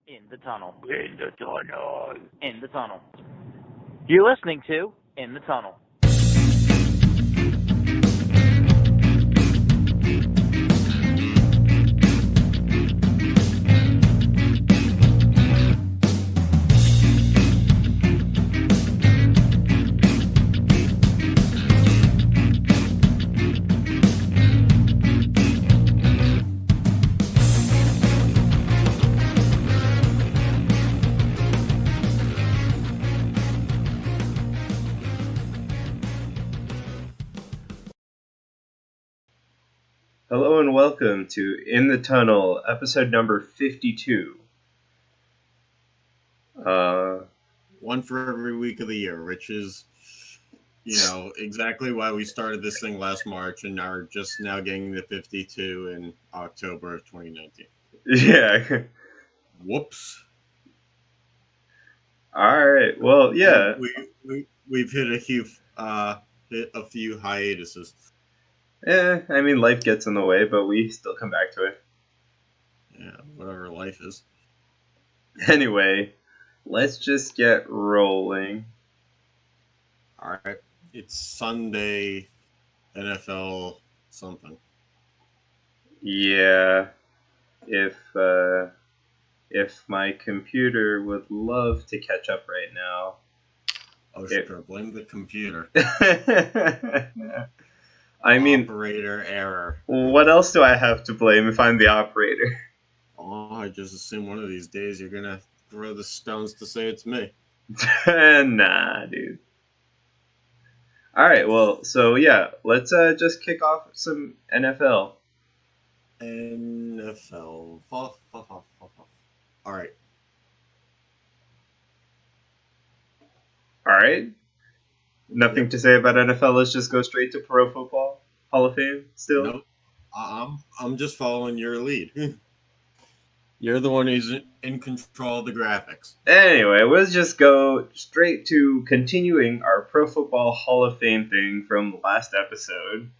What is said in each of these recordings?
In the tunnel. In the tunnel. In the tunnel. You're listening to In the Tunnel. Hello and welcome to In the Tunnel, episode number 52. One for every week of the year, which is, exactly why we started this thing last March and are just now getting to 52 in October of 2019. Yeah. Whoops. Alright, well, yeah. We've hit a few hiatuses. I mean, life gets in the way, but we still come back to it. Yeah, whatever life is. Anyway, let's just get rolling. Alright. It's Sunday, NFL something. Yeah. If my computer would love to catch up right now. Oh, sure. Blame the computer. I mean, operator error. What else do I have to blame if I'm the operator? Oh, I just assume one of these days you're gonna throw the stones to say it's me. Nah, dude. Alright, well, so yeah, let's just kick off some NFL. NFL. Alright. Alright. Nothing to say about NFL, let's just go straight to Pro Football Hall of Fame still? Nope. I'm just following your lead. You're the one who's in control of the graphics. Anyway, let's just go straight to continuing our Pro Football Hall of Fame thing from last episode.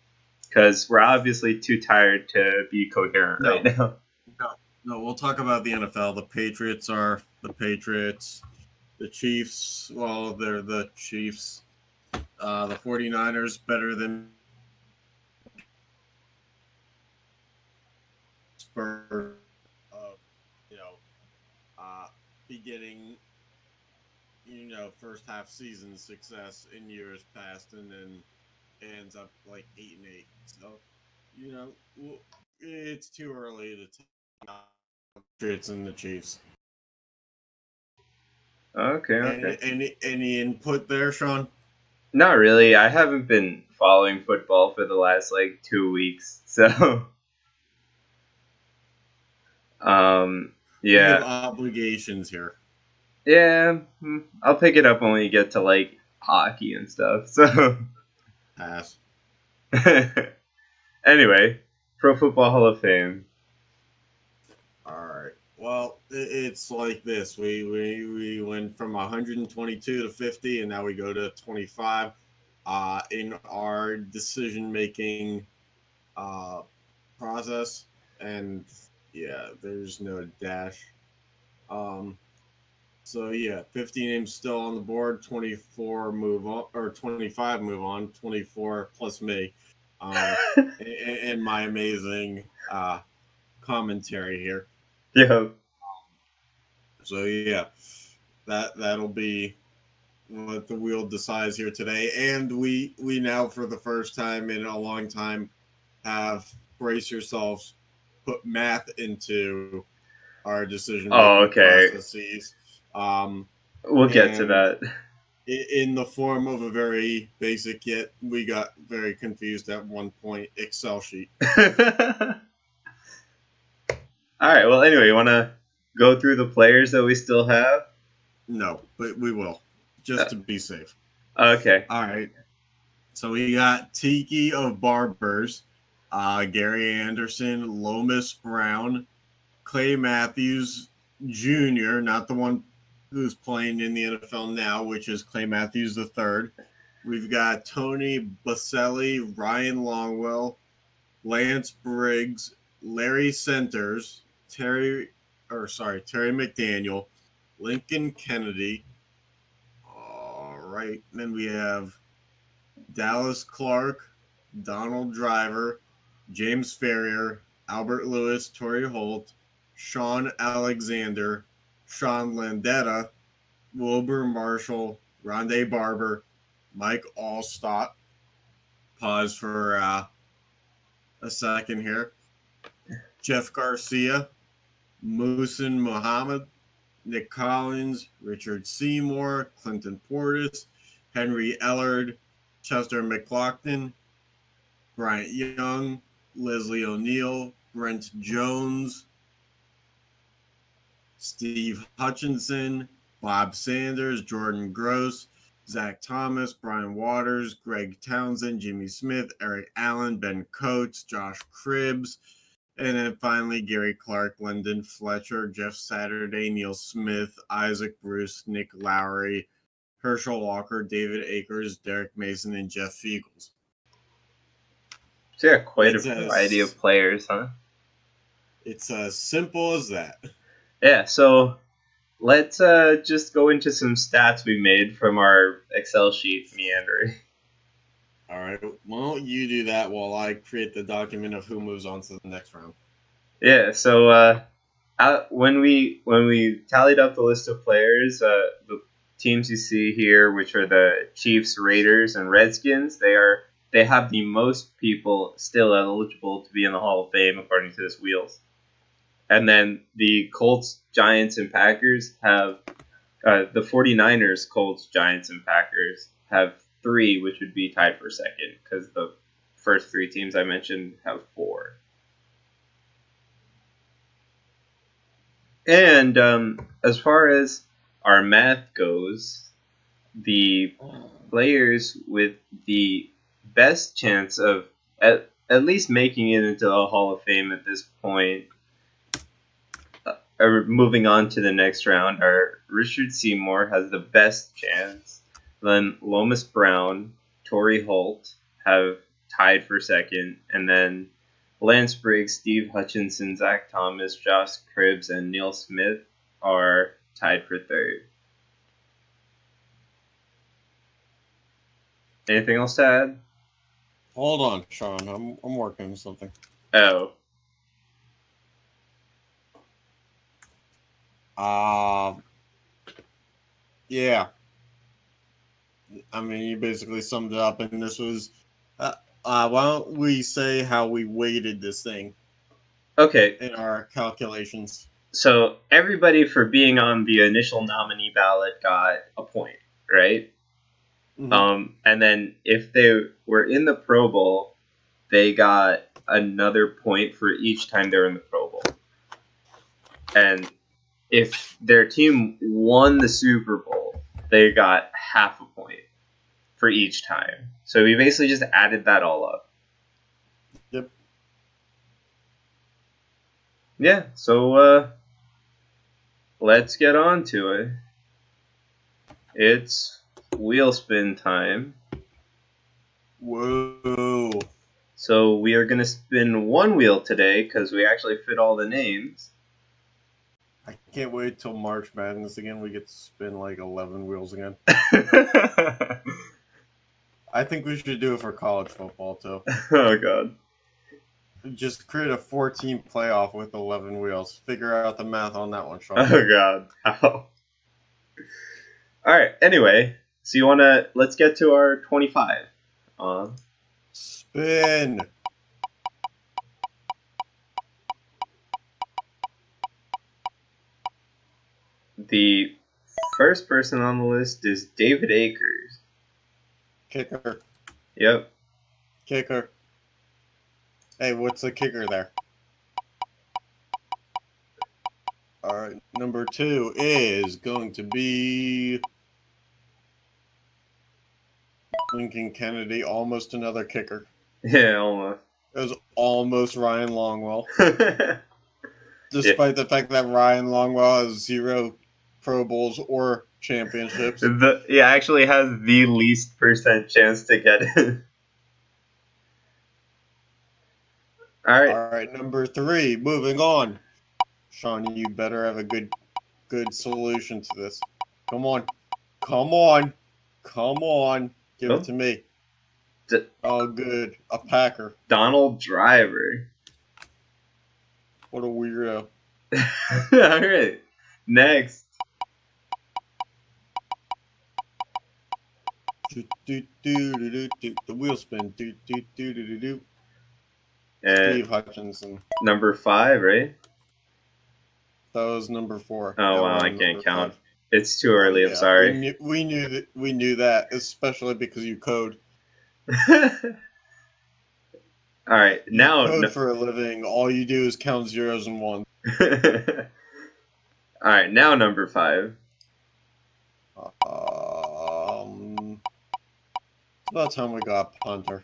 Because we're obviously too tired to be coherent right now. No, we'll talk about the NFL. The Patriots are the Patriots. The Chiefs, well, they're the Chiefs. The 49ers better than Spurs. Be getting, first half season success in years past, and then ends up like 8-8. So, it's too early to talk about the Patriots and the Chiefs. Okay. Any input there, Sean? Not really. I haven't been following football for the last 2 weeks, so We have obligations here. Yeah, I'll pick it up when we get to hockey and stuff. So pass. Anyway, Pro Football Hall of Fame. All right. Well, it's like this. We went from 122 to 50, and now we go to 25. In our decision-making process, and yeah, there's no dash. So yeah, 50 names still on the board. 24 move on, or 25 move on. 24 plus me, and my amazing commentary here. Yeah. So yeah, that'll be what the wheel decides here today. And we now, for the first time in a long time, have, brace yourselves, put math into our decision-making processes. We'll get to that. In the form of a very basic, yet we got very confused at one point, Excel sheet. All right, well, anyway, you want to go through the players that we still have? No, but we will, just to be safe. Okay. All right. So we got Tiki of Barbers, Gary Anderson, Lomas Brown, Clay Matthews Jr., not the one who's playing in the NFL now, which is Clay Matthews III. We've got Tony Baselli, Ryan Longwell, Lance Briggs, Larry Centers, Terry Terry McDaniel, Lincoln Kennedy. All right. Then we have Dallas Clark, Donald Driver, James Ferrier, Albert Lewis, Torrey Holt, Sean Alexander, Sean Landetta, Wilbur Marshall, Rondé Barber, Mike Allstott. Pause for a second here. Jeff Garcia, Muhsin Muhammad, Nick Collins, Richard Seymour, Clinton Portis, Henry Ellard, Chester McLaughlin, Bryant Young, Leslie O'Neill, Brent Jones, Steve Hutchinson, Bob Sanders, Jordan Gross, Zach Thomas, Brian Waters, Greg Townsend, Jimmy Smith, Eric Allen, Ben Coates, Josh Cribbs, and then finally Gary Clark, Lyndon Fletcher, Jeff Saturday, Neil Smith, Isaac Bruce, Nick Lowry, Herschel Walker, David Akers, Derek Mason, and Jeff Fiegels. So yeah, quite a variety of players, huh? It's as simple as that. Yeah, so let's just go into some stats we made from our Excel sheet meandering. All right. Why don't you do that while I create the document of who moves on to the next round? Yeah. So when we tallied up the list of players, the teams you see here, which are the Chiefs, Raiders, and Redskins, they have the most people still eligible to be in the Hall of Fame according to this Wheels. And then the Colts, Giants, and Packers have the 49ers, Colts, Giants, and Packers have 3, which would be tied for second because the first 3 teams I mentioned have 4. And as far as our math goes, the players with the best chance of at least making it into the Hall of Fame at this point are moving on to the next round are Richard Seymour has the best chance. Then Lomas Brown, Torrey Holt have tied for second. And then Lance Briggs, Steve Hutchinson, Zach Thomas, Josh Cribbs, and Neil Smith are tied for third. Anything else to add? Hold on, Sean. I'm working on something. Oh. Yeah. I mean, you basically summed it up, and this was. Why don't we say how we weighted this thing? Okay. In our calculations. So everybody for being on the initial nominee ballot got a point, right? Mm-hmm. And then if they were in the Pro Bowl, they got another point for each time they were in the Pro Bowl. And if their team won the Super Bowl, they got half a point for each time. So we basically just added that all up. Yep. Yeah, so let's get on to it. It's wheel spin time. Whoa. So we are going to spin one wheel today because we actually fit all the names. I can't wait till March Madness again. We get to spin like 11 wheels again. I think we should do it for college football too. Oh, God. Just create a 14 playoff with 11 wheels. Figure out the math on that one, Sean. Oh, God. How? All right. Anyway, so let's get to our 25. Spin. The first person on the list is David Akers. Kicker. Yep. Kicker. Hey, what's the kicker there? All right, number 2 is going to be Lincoln Kennedy, almost another kicker. Yeah, almost. It was almost Ryan Longwell. Despite the fact that Ryan Longwell has 0 Pro Bowls or championships. Actually has the least % chance to get it. All right. All right, number 3, moving on. Sean, you better have a good solution to this. Come on. Come on. Come on. Give it to me. Oh, good. A Packer. Donald Driver. What a weirdo. All right. Next. The wheel spin. And Steve Hutchinson. number 5, right? That was number 4. Oh, wow, I can't count. 5. It's too early. I'm sorry. We knew that, especially because you code. All right, now you code for a living. All you do is count zeros and ones. All right, now number 5. It's about time we got a punter.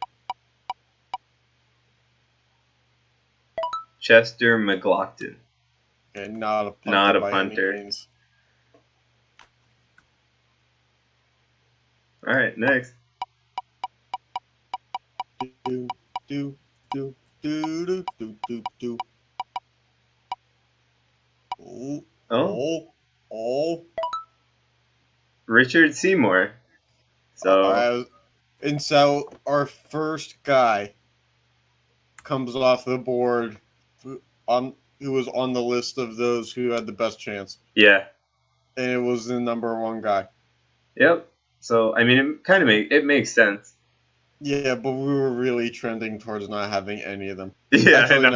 Chester McLaughlin. Okay, not a punter. Not a by punter. Any means. All right, next. Oh. Richard Seymour. So our first guy comes off the board who was on the list of those who had the best chance. Yeah. And it was the number 1 guy. Yep. So I mean, it makes sense. Yeah, but we were really trending towards not having any of them. Yeah, actually, I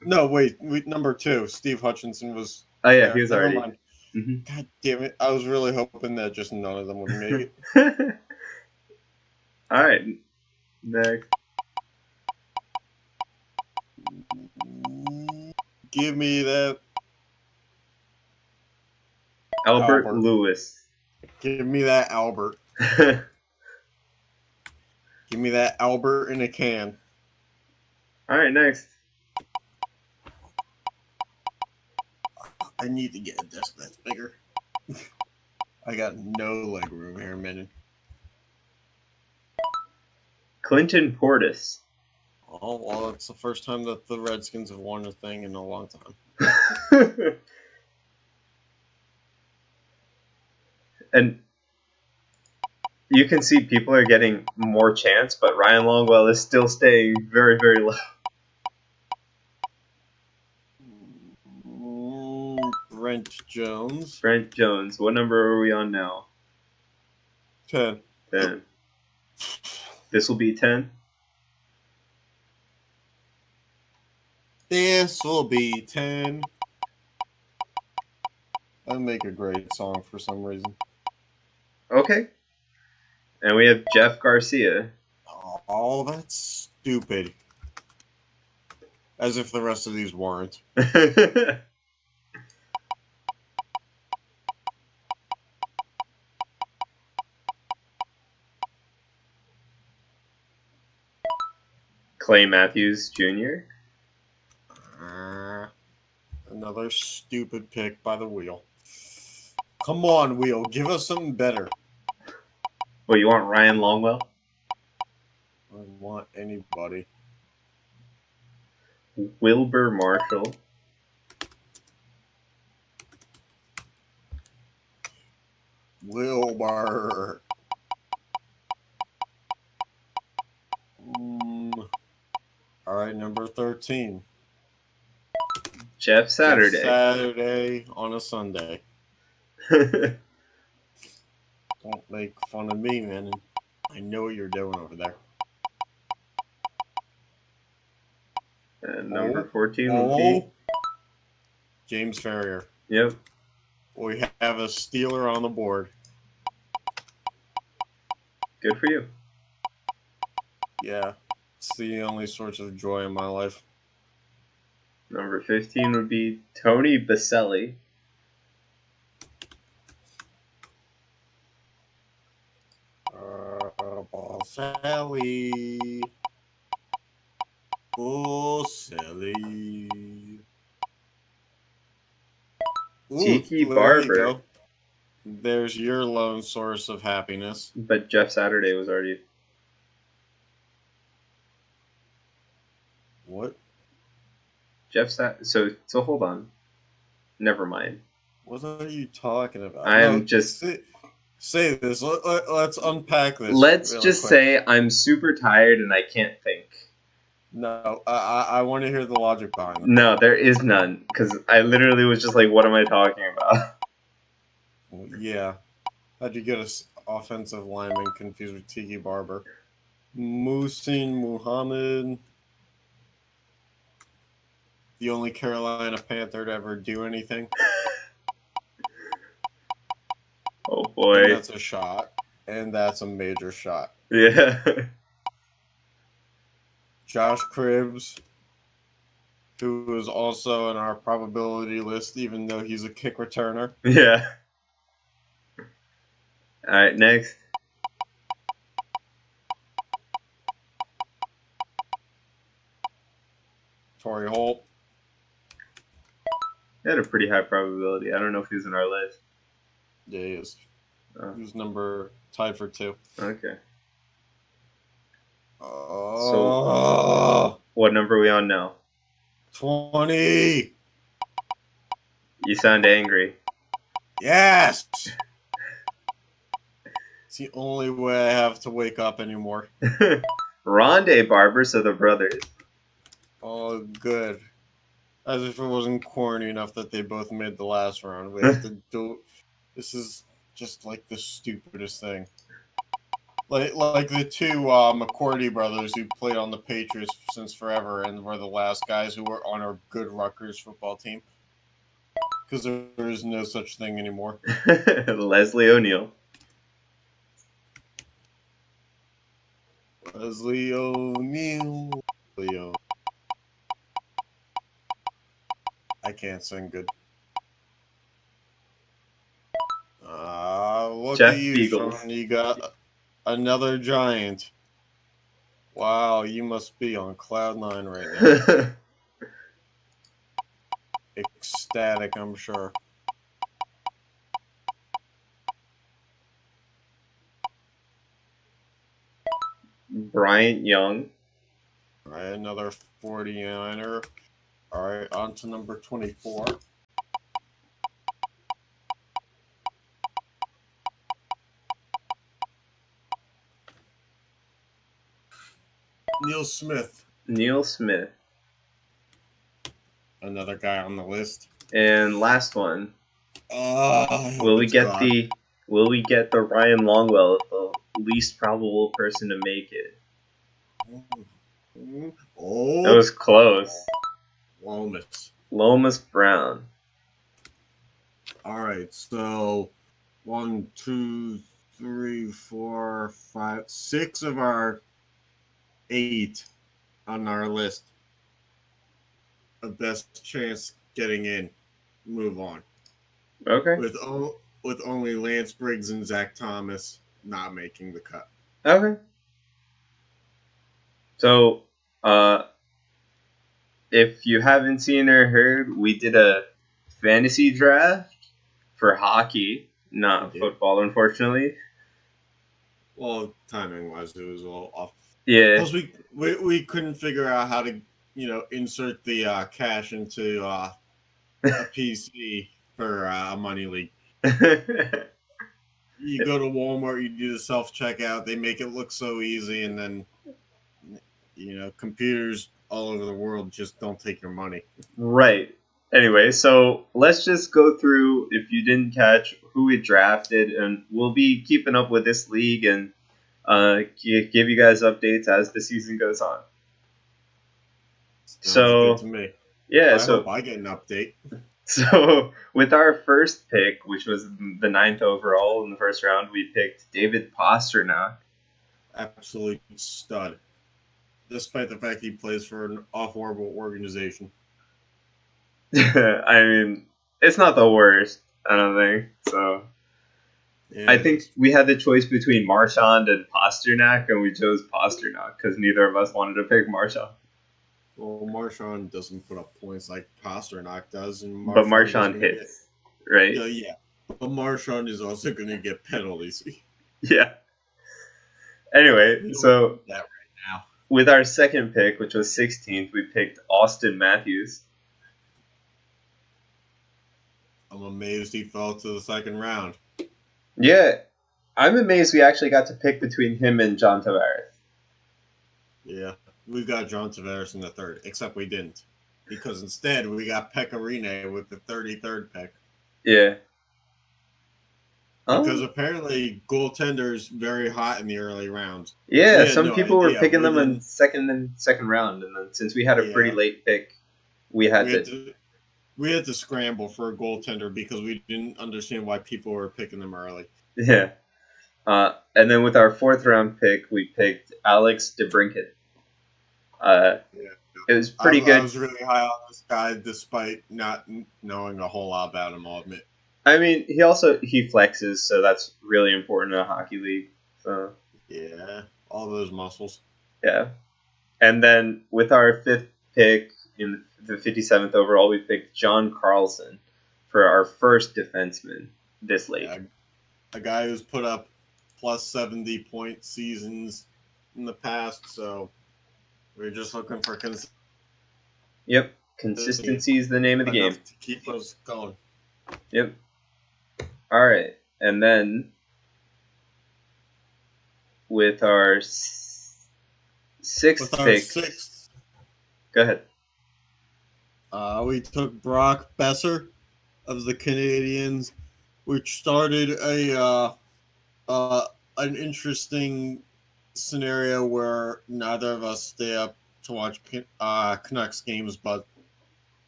know. Wait, number 2, Steve Hutchinson was. Oh yeah, there. he was Never already. mind. Mm-hmm. God damn it! I was really hoping that just none of them would make it. All right, next. Give me that. Albert Lewis. Give me that Albert. Give me that Albert in a can. All right, next. I need to get a desk that's bigger. I got no leg room here, man. Clinton Portis. Oh, well, it's the first time that the Redskins have won a thing in a long time. And you can see people are getting more chance, but Ryan Longwell is still staying very, very low. Brent Jones. Brent Jones. What number are we on now? 10. 10. This will be 10? This will be 10. That'd make a great song for some reason. Okay. And we have Jeff Garcia. Oh, that's stupid. As if the rest of these weren't. Clay Matthews Jr. Another stupid pick by the wheel. Come on, wheel. Give us something better. Well, you want Ryan Longwell? I want anybody. Wilbur Marshall. Wilbur. All right, number 13. Jeff Saturday. Jeff Saturday on a Sunday. Don't make fun of me, man. I know what you're doing over there. And number 14 will be James Ferrier. Yep. We have a Steeler on the board. Good for you. Yeah, it's the only source of joy in my life. Number 15 would be Tony Baselli. Baselli. Baselli. Tiki Barber. There's your lone source of happiness. But Jeff Saturday was already. What? So hold on. Never mind. What are you talking about? I'm just... Say this. Let's unpack this. Let's really just quick. say I'm super tired and I can't think. No, I want to hear the logic behind it. No, there is none. Because I literally was just like, what am I talking about? Well, yeah. How'd you get an offensive lineman confused with Tiki Barber? Muhsin Muhammad, the only Carolina Panther to ever do anything. Oh boy. And that's a shot. And that's a major shot. Yeah. Josh Cribbs, who is also on our probability list, even though he's a kick returner. Yeah. Alright, next. Torrey Holt. He had a pretty high probability. I don't know if he's in our list. Yeah, he is. Oh. He's tied for 2. Okay. Oh. So, what number are we on now? 20. You sound angry. Yes. It's the only way I have to wake up anymore. Rondé Barber, so the brothers. Oh, good. As if it wasn't corny enough that they both made the last round. We have to do. This is just like the stupidest thing. Like the two McCourty brothers who played on the Patriots since forever and were the last guys who were on our good Rutgers football team. Because there is no such thing anymore. Leslie O'Neal. Leslie O'Neal. Leo. I can't sing good. Look Jeff at you, Beagles. Sean. You got another giant. Wow, you must be on cloud 9 right now. Ecstatic, I'm sure. Bryant Young. All right, another 49er. All right, on to number 24. Neil Smith. Neil Smith. Another guy on the list. And last one. Oh, Will we get the Ryan Longwell, the least probable person to make it? Oh, That was close. Lomas. Brown. All right, so 1, 2, 3, 4, 5, 6 of our 8 on our list of best chance getting in. Move on. Okay. With only Lance Briggs and Zach Thomas not making the cut. Okay. So, if you haven't seen or heard, we did a fantasy draft for hockey, not football, unfortunately. Well, timing-wise, it was a little off. Yeah. Plus, we couldn't figure out how to, insert the cash into a PC for a money league. You go to Walmart, you do the self-checkout, they make it look so easy, and then, computers all over the world just don't take your money. Right. Anyway, so let's just go through, if you didn't catch, who we drafted, and we'll be keeping up with this league and give you guys updates as the season goes on. Sounds good to me. Yeah, I hope I get an update. So, with our first pick, which was the 9th overall in the first round, we picked David Pasternak. Absolute stud. Despite the fact he plays for an horrible organization. I mean, it's not the worst, I don't think. So, yeah. I think we had the choice between Marchand and Pasternak, and we chose Pasternak because neither of us wanted to pick Marchand. Well, Marchand doesn't put up points like Pasternak does. But Marchand hits, right? Yeah. But Marchand is also going to get penalties. Yeah. Anyway, so that right now. With our second pick, which was 16th, we picked Austin Matthews. I'm amazed he fell to the second round. Yeah, I'm amazed we actually got to pick between him and John Tavares. Yeah, we got John Tavares in the third, except we didn't. Because instead, we got Pecorine with the 33rd pick. Yeah. Because apparently goaltender's very hot in the early rounds. Yeah, We had some no people were idea. picking them in second round, and then since we had a pretty late pick, we had to scramble for a goaltender because we didn't understand why people were picking them early. Yeah. And then with our fourth round pick, we picked Alex DeBrincat. It was pretty good. I was really high on this guy despite not knowing a whole lot about him, I'll admit. I mean, he flexes, so that's really important in a hockey league. So yeah, all those muscles. Yeah. And then with our fifth pick in the 57th overall, we picked John Carlson for our first defenseman this late. Yeah, a guy who's put up plus 70 point seasons in the past, so we're just looking for Yep, consistency is the name of the game. To keep us going. Yep. All right, and then with our sixth pick, go ahead. We took Brock Besser of the Canadiens, which started an interesting scenario where neither of us stay up to watch Canucks games, but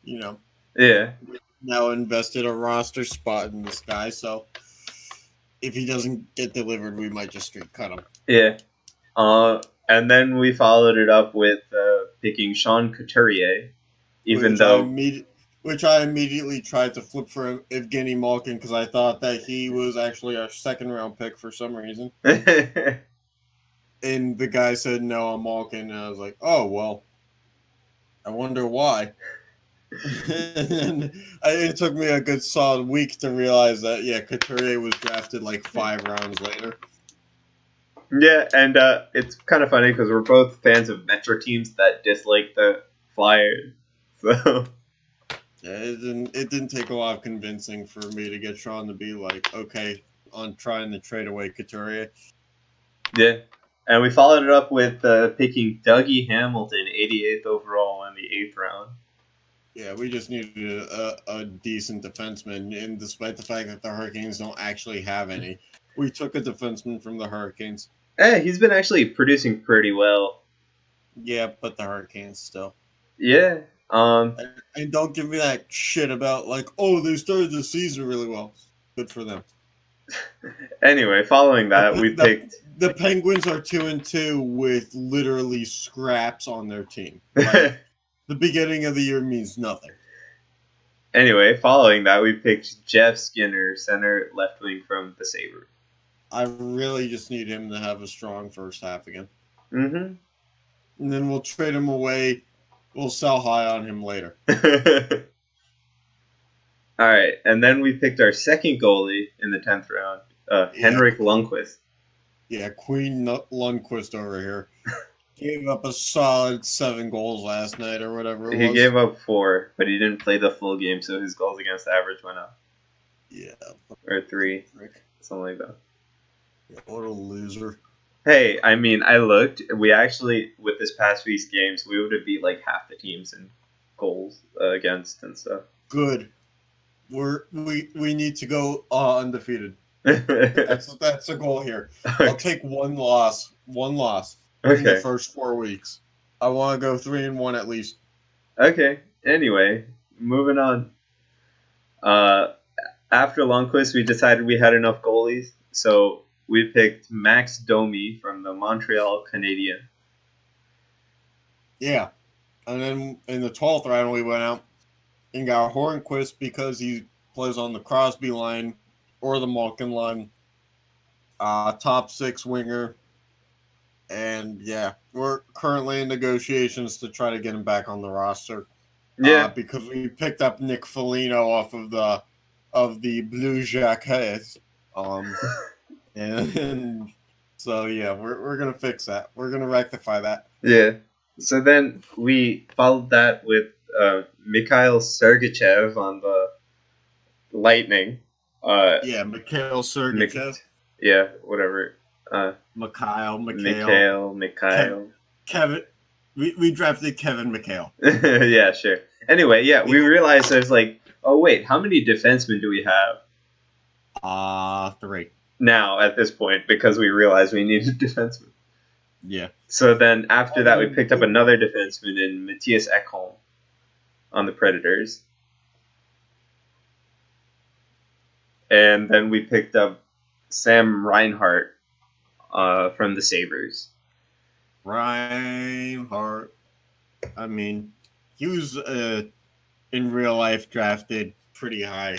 yeah, we now invested a roster spot in this guy, so if he doesn't get delivered, we might just straight cut him. Yeah. And then we followed it up with picking Sean Couturier, which I immediately tried to flip for Evgeny Malkin because I thought that he was actually our second round pick for some reason. And the guy said, no, I'm Malkin. And I was like, oh, well, I wonder why. And it took me a good solid week to realize that, Couturier was drafted like 5 rounds later. Yeah, and it's kind of funny because we're both fans of Metro teams that dislike the Flyers. So yeah, it didn't take a lot of convincing for me to get Sean to be like, okay, on trying to trade away Couturier. Yeah, and we followed it up with picking Dougie Hamilton, 88th overall in the 8th round. Yeah, we just needed a decent defenseman, and despite the fact that the Hurricanes don't actually have any, we took a defenseman from the Hurricanes. He's been actually producing pretty well. Yeah, but the Hurricanes still. Yeah. And don't give me that shit about like, oh, they started the season really well. Good for them. Anyway, following that, we picked the Penguins are 2-2 with literally scraps on their team. Like, the beginning of the year means nothing. Anyway, following that, we picked Jeff Skinner, center left wing from the Sabres. I really just need him to have a strong first half again. Mm-hmm. And then we'll trade him away. We'll sell high on him later. All right, and then we picked our second goalie in the 10th round, Henrik Lundqvist. Yeah, Queen Lundqvist over here. Gave up a solid 7 goals last night or whatever it was. He gave up 4, but he didn't play the full game, so his goals against average went up. Yeah. Or 3, something like that. Yeah, what a loser. Hey, I mean, I looked. We actually, with this past week's games, we would have beat like half the teams in goals against and stuff. Good. We need to go undefeated. That's the goal here. I'll take one loss in the first 4 weeks. I want to go 3-1 at least. Okay. Anyway, moving on. After Lundqvist, we decided we had enough goalies, so we picked Max Domi from the Montreal Canadiens. Yeah. And then in the 12th round, we went out and got Hornquist because he plays on the Crosby line or the Malkin line. Top 6 winger. And, yeah, we're currently in negotiations to try to get him back on the roster. Yeah. Because we picked up Nick Foligno off of the Blue Jackets. And so, yeah, we're going to fix that. We're going to rectify that. Yeah. So then we followed that with Mikhail Sergachev on Lightning. Yeah, Mikhail Sergachev. Yeah, whatever. Mikhail. Kevin. We drafted Kevin McHale. Yeah, sure. Anyway, yeah, we realized there's like, oh wait, how many defensemen do we have? 3. Now, at this point, because we realized we needed defensemen. Yeah. So then after that, we picked up another defenseman in Matthias Ekholm on the Predators. And then we picked up Sam Reinhart from the Sabres. Reinhart. I mean, he was in real life drafted pretty high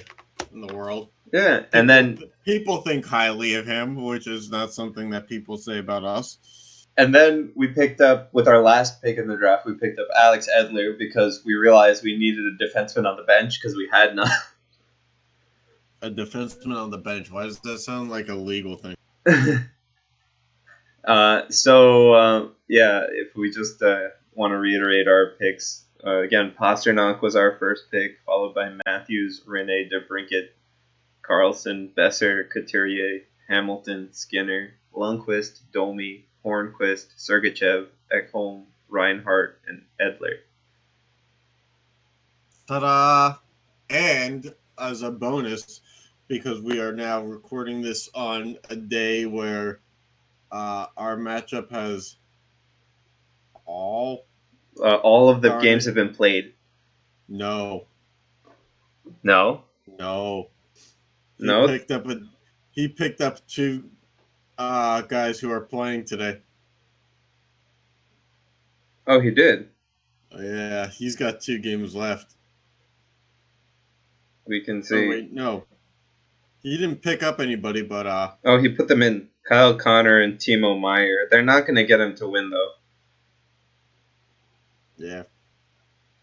in the world. Yeah, and then people think highly of him, which is not something that people say about us. And then we picked up, with our last pick in the draft, we picked up Alex Edler because we realized we needed a defenseman on the bench because we had none. A defenseman on the bench? Why does that sound like a legal thing? If we just want to reiterate our picks, again, Pasternak was our first pick, followed by Matthews, Rene, DeBrincat, Carlson, Besser, Couturier, Hamilton, Skinner, Lundqvist, Domi, Hornquist, Sergachev, Ekholm, Reinhart, and Edler. Ta-da! And as a bonus, because we are now recording this on a day where our matchup has all of the games have been played. No. He picked up 2 guys who are playing today. Oh, he did? Yeah, he's got 2 games left. We can see. Oh, wait, no. He didn't pick up anybody, but... Oh, he put them in. Kyle Connor and Timo Meyer. They're not going to get him to win, though. Yeah.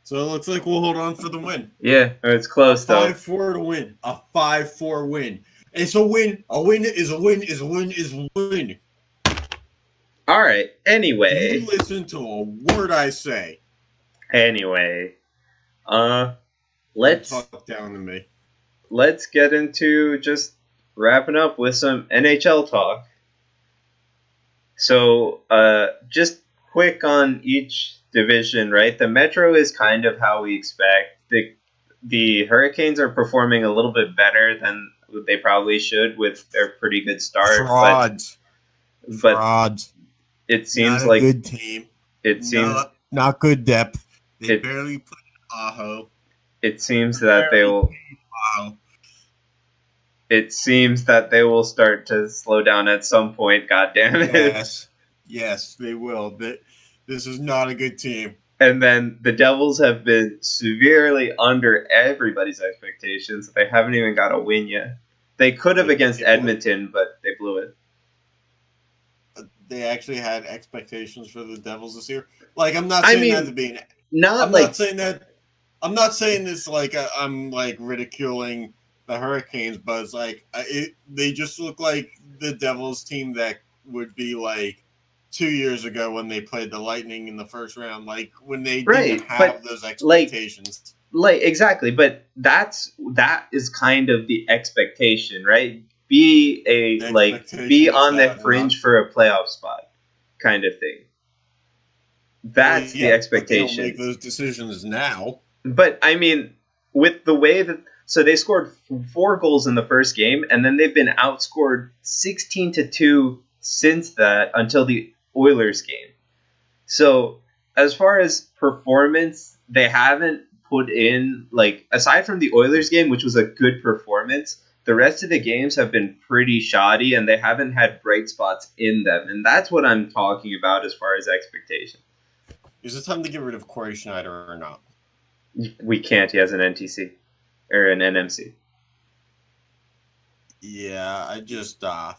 So it looks like we'll hold on for the win. Yeah, it's close, though. 5-4 to win. A 5-4 win. It's a win. A win is a win is a win is a win. All right. Anyway. You listen to a word I say. Anyway. Let's talk down to me. Let's get into just wrapping up with some NHL talk. So, just quick on each division, right? The Metro is kind of how we expect. The Hurricanes are performing a little bit better than they probably should with their pretty good start. Frauds. But it seems like a good team. It seems not good depth. They barely played Aho. It seems that they will. It seems that they will start to slow down at some point. God damn it! Yes, they will. This is not a good team. And then the Devils have been severely under everybody's expectations. They haven't even got a win yet. They could have against Edmonton, but they blew it. They actually had expectations for the Devils this year. Like, I'm not saying that to be I'm not saying this like I'm like ridiculing the Hurricanes, but it's like they just look like the Devils team that would be like 2 years ago when they played the Lightning in the first round, like when they didn't have those expectations. Exactly, but that is kind of the expectation, right? Be on the fringe for a playoff spot, kind of thing. That's the expectation. They don't make those decisions now. But I mean, with the way that they scored 4 goals in the first game, and then they've been outscored 16-2 since that until the Oilers game. So as far as performance, they haven't put in, like, aside from the Oilers game, which was a good performance, the rest of the games have been pretty shoddy, and they haven't had bright spots in them. And that's what I'm talking about as far as expectation. Is it time to get rid of Corey Schneider or not? We can't. He has an NTC. Or an NMC. Yeah, I just try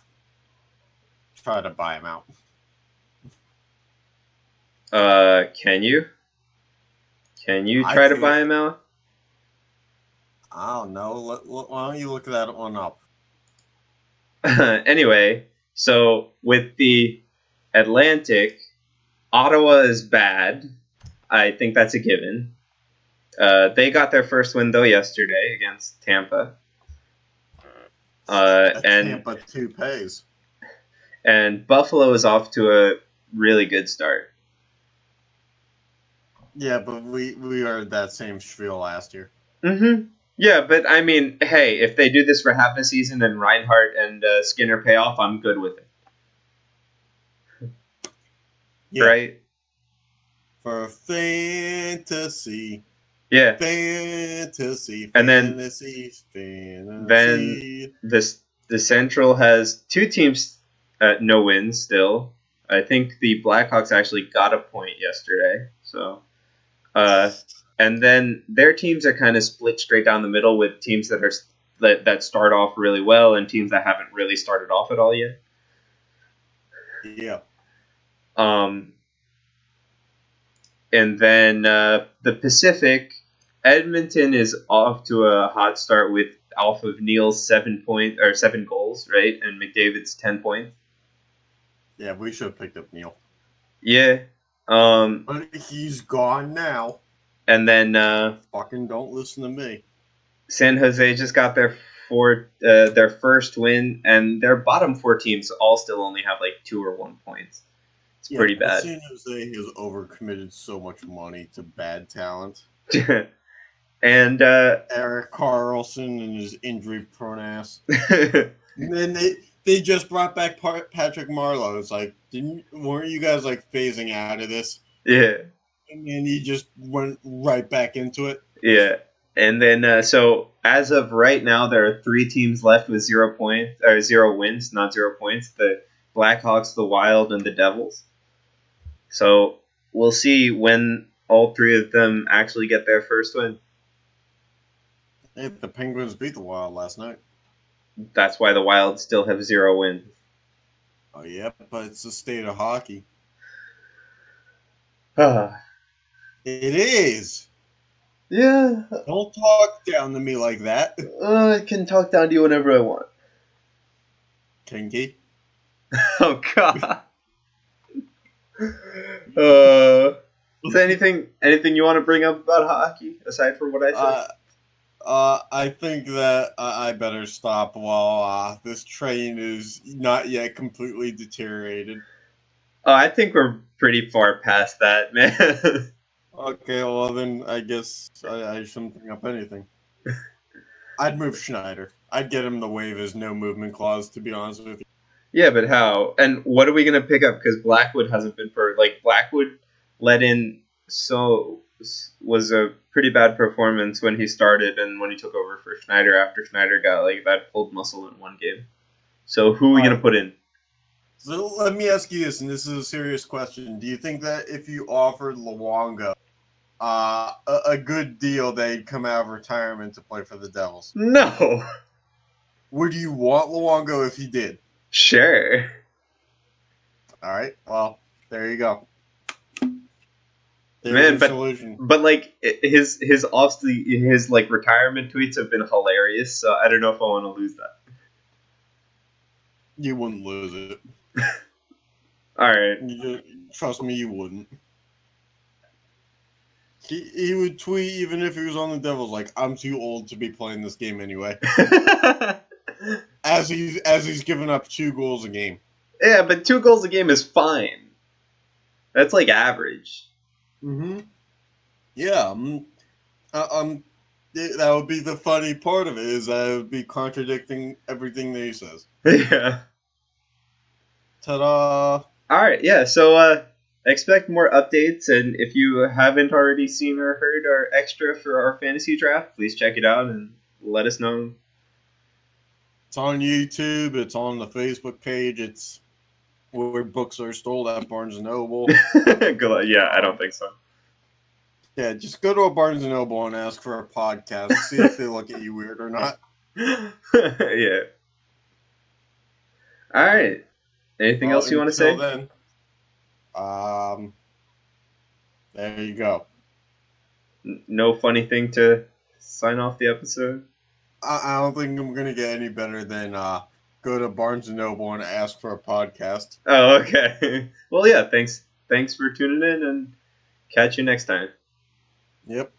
to buy him out. Can you? Can you try to buy him out? I don't know. Why don't you look that one up? Anyway, so with the Atlantic, Ottawa is bad. I think that's a given. They got their first win, though, yesterday against Tampa. And Tampa 2 pays. And Buffalo is off to a really good start. Yeah, but we are that same spiel last year. Mm-hmm. Yeah, but I mean, hey, if they do this for half a season and Reinhardt and Skinner pay off, I'm good with it. Yeah. Right? For fantasy. Yeah. Fantasy. And then the Central has 2 teams no wins still. I think the Blackhawks actually got a point yesterday. So, and then their teams are kind of split straight down the middle with teams that start off really well and teams that haven't really started off at all yet. Yeah. And then the Pacific, Edmonton is off to a hot start off of Neal's 7 goals, right? And McDavid's 10 points. Yeah, we should have picked up Neal. Yeah. But he's gone now. And then fucking don't listen to me. San Jose just got their first win, and their bottom 4 teams all still only have like 2 or 1 points. It's pretty bad. San Jose has overcommitted so much money to bad talent. And Erik Karlsson and his injury-prone ass. And then they just brought back Patrick Marleau. It's like, weren't you guys like phasing out of this? Yeah. And then he just went right back into it. Yeah. And then so as of right now, there are 3 teams left with 0 wins, not 0 points. The Blackhawks, the Wild, and the Devils. So we'll see when all 3 of them actually get their first win. Hey, the Penguins beat the Wild last night. That's why the Wild still have 0 wins. Oh, yeah, but it's the state of hockey. It is. Yeah. Don't talk down to me like that. I can talk down to you whenever I want. Kinky. Oh, God. Is there anything you want to bring up about hockey aside from what I said? I think that I better stop while this train is not yet completely deteriorated. Oh, I think we're pretty far past that, man. Okay, well then I guess I shouldn't bring up anything. I'd move Schneider. I'd get him to waive his no movement clause, to be honest with you. Yeah, but how? And what are we going to pick up? Because Blackwood hasn't been Blackwood let in was a pretty bad performance when he started and when he took over for Schneider after Schneider got that pulled muscle in 1 game. So who are we going to put in? So let me ask you this, and this is a serious question. Do you think that if you offered Luongo a good deal, they'd come out of retirement to play for the Devils? No. Would you want Luongo if he did? Sure. All right. Well, there you go. Man, but his retirement tweets have been hilarious. So I don't know if I want to lose that. You wouldn't lose it. All right. Trust me, you wouldn't. He would tweet even if he was on the Devils like, "I'm too old to be playing this game anyway." as he's given up 2 goals a game. Yeah, but 2 goals a game is fine. That's average. Mm-hmm. Yeah. That would be the funny part of it, is that it would be contradicting everything that he says. Yeah. Ta-da! Alright, yeah, so expect more updates, and if you haven't already seen or heard our extra for our fantasy draft, please check it out and let us know. It's on YouTube, it's on the Facebook page, it's where books are sold at Barnes & Noble. Yeah, I don't think so. Yeah, just go to a Barnes & Noble and ask for a podcast. See if they look at you weird or not. Yeah. All right. Anything else you want to say? Then, there you go. No funny thing to sign off the episode? I don't think I'm going to get any better than go to Barnes & Noble and ask for a podcast. Oh, okay. Well, yeah, thanks for tuning in, and catch you next time. Yep.